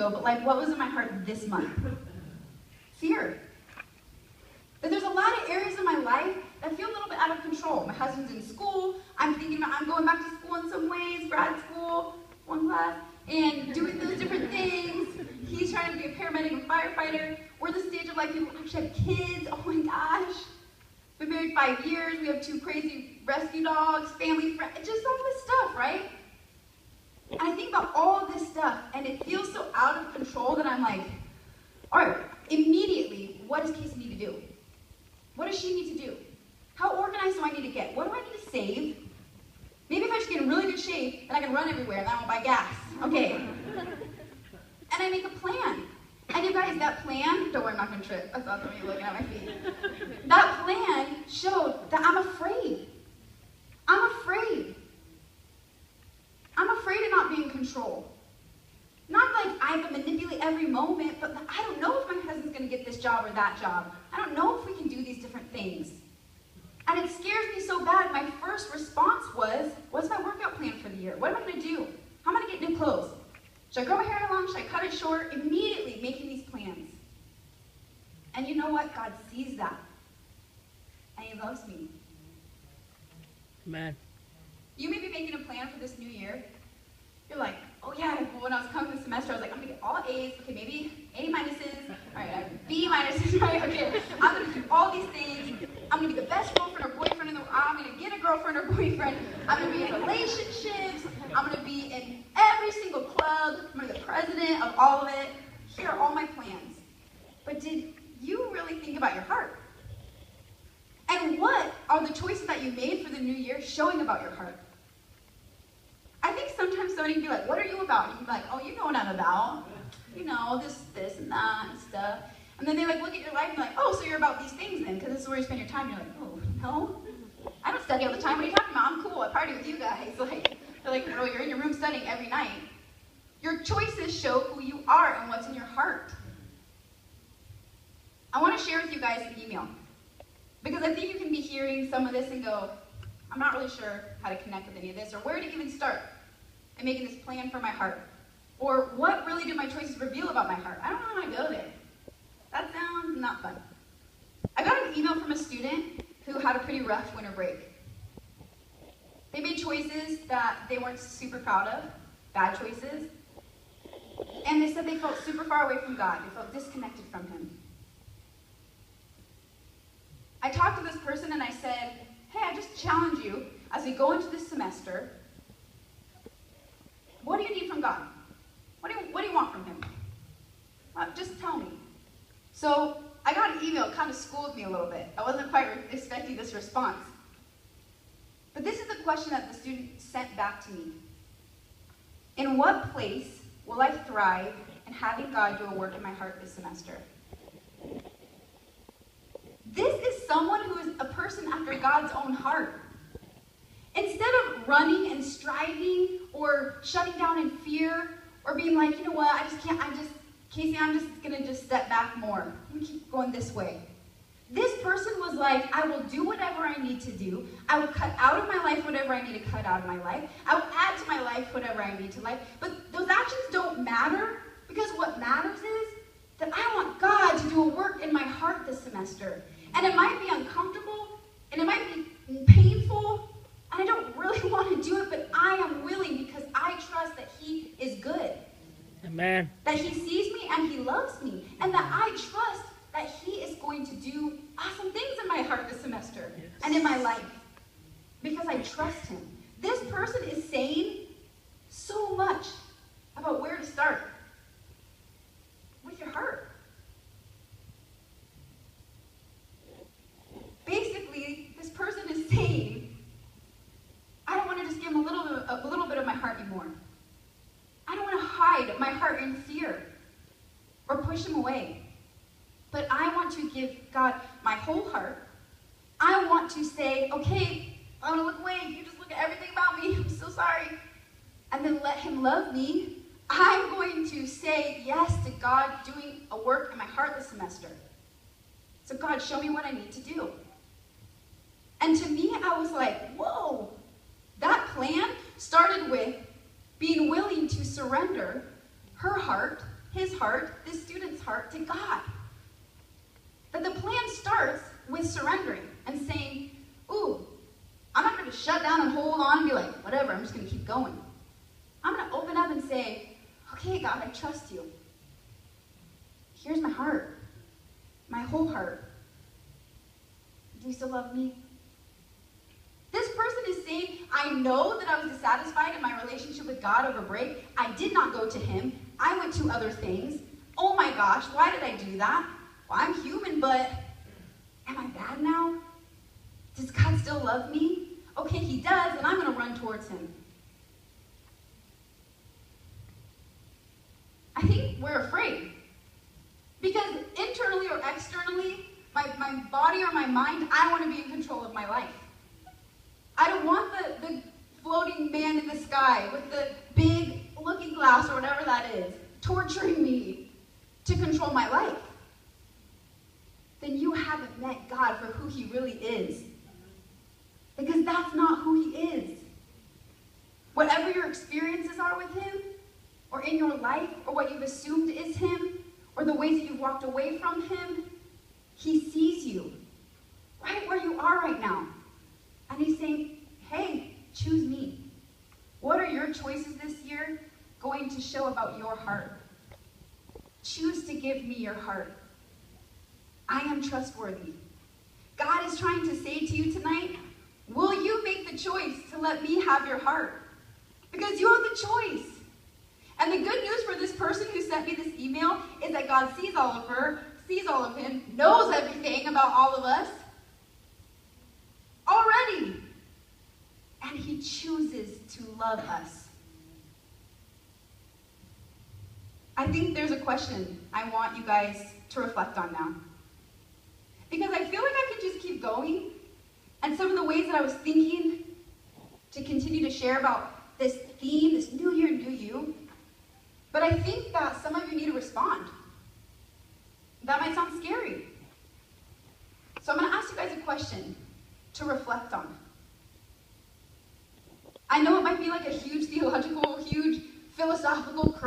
ago, but like what was in my heart this month? Fear. But there's a lot of areas in my life that feel a little bit out of control. My husband's in school. I'm thinking about I'm going back to school in some ways, grad school, one class, and doing those different things. He's trying to be a paramedic and firefighter. We're the stage of like people who actually have kids. Oh my gosh. Been married 5 years. We have 2 crazy rescue dogs, family friends, just all this stuff, right? And I think about all this stuff, and it feels so out of control that I'm like, all right, immediately, what does Casey need to do? What does she need to do? How organized do I need to get? What do I need to save? Maybe if I just get in really good shape, then I can run everywhere, and I won't buy gas. Okay. And I make a plan. And you guys, that plan, don't worry, I'm not going to trip. I thought that you were looking at my feet. That plan showed that I'm afraid. I'm afraid. I'm afraid of not being in control. Not like I have to manipulate every moment, but I don't know if my husband's going to get this job or that job. I don't know if we can do these different things. And it scares me so bad. My first response was, what's my workout plan for the year? What am I going to do? How am I going to get new clothes? Should I grow my hair long? Should I cut it short? Immediately making these plans. And you know what? God sees that. And he loves me. Man. You may be making a plan for this new year. You're like, oh yeah, when I was coming this semester, I was like, I'm going to get all A's. Okay, maybe A minuses. All right, I have B minuses, right? Okay, I'm going to do all these things. I'm going to be the best girlfriend or boyfriend in the world. I'm going to get a girlfriend or boyfriend. I'm going to be in relationships. I'm going to be in every single club. I'm going to be the president of all of it. Here are all my plans. But did you really think about your heart? And what are the choices that you made for the new year showing about your heart? I think sometimes somebody can be like, what are you about? You can be like, oh, you know what I'm about. You know, this and that and stuff. And then they like look at your life and be like, oh, so you're about these things then, because this is where you spend your time. You're like, oh, no. I don't study all the time. What are you talking about? I'm cool. I party with you guys. Like, they're like, no, you're in your room studying every night. Your choices show who you are and what's in your heart. I want to share with you guys an email. Because I think you can be hearing some of this and go, I'm not really sure how to connect with any of this, or where to even start in making this plan for my heart. Or what really do my choices reveal about my heart? I don't know how to go there. That sounds not fun. I got an email from a student who had a pretty rough winter break. They made choices that they weren't super proud of, bad choices, and they said they felt super far away from God. They felt disconnected from Him. I talked to this person and I said, hey, I just challenge you as we go into this semester, what do you need from God? What do you want from Him? Just tell me. So I got an email, it kind of schooled me a little bit. I wasn't quite expecting this response. But this is the question that the student sent back to me. In what place will I thrive in having God do a work in my heart this semester? This is someone who is a person after God's own heart. Instead of running and striving or shutting down in fear or being like, you know what, Casey, I'm just going to just step back more. I'm going to keep going this way. This person was like, I will do whatever I need to do. I will cut out of my life whatever I need to cut out of my life. I will add to my life whatever I need to life. But those actions don't matter, because what matters is that I want God to do a work in my heart this semester. And it might be uncomfortable, and it might be painful, and I don't really want to do it, but I am willing because I trust that He is good. Amen. That He sees me and He loves me, and that I trust that He is going to do awesome things in my heart this semester and in my life because I trust Him. This person is saying so much about where to start with your heart. Basically, this person is saying, I don't want to just give Him a little bit of my heart anymore. I don't want to hide my heart in fear or push Him away. But I want to give God my whole heart. I want to say, okay, I want to look away. You just look at everything about me. I'm so sorry. And then let Him love me. I'm going to say yes to God doing a work in my heart this semester. So God, show me what I need to do. And to me, I was like, whoa. That plan started with being willing to surrender her heart his heart, this student's heart, to God. That the plan starts with surrendering and saying, ooh, I'm not going to shut down and hold on and be like, whatever, I'm just going to keep going. I'm going to open up and say, okay, God, I trust you. Here's my heart, my whole heart. Do you still love me? This person is saying, I know that I was dissatisfied in my relationship with God over break. I did not go to him. I went to other things. Oh my gosh, why did I do that? Well, I'm human, but am I bad now? Does God still love me? Okay, he does, and I'm going to run towards him. I think we're afraid. Because internally or externally, my body or my mind, I want to be in control of my life. I don't want the floating man in the sky with the big looking glass or whatever that is, torturing me to control my life. Then you haven't met God for who he really is. Because that's not who he is. Whatever your experiences are with him, or in your life, or what you've assumed is him, or the ways that you've walked away from him, he sees you right where you are right now. And he's saying, hey, choose me. What are your choices this year going to show about your heart? Choose to give me your heart. I am trustworthy. God is trying to say to you tonight, will you make the choice to let me have your heart? Because you have the choice. And the good news for this person who sent me this email is that God sees all of her, sees all of him, knows everything about all of us already. And he chooses to love us. I think there's a question I want you guys to reflect on now. Because I feel like I could just keep going. And some of the ways that I was thinking to continue to share about this theme, this new year, new you. But I think that some of you need to respond. That might sound scary. So I'm going to ask you guys a question to reflect on. I know it might be like a huge theological, huge philosophical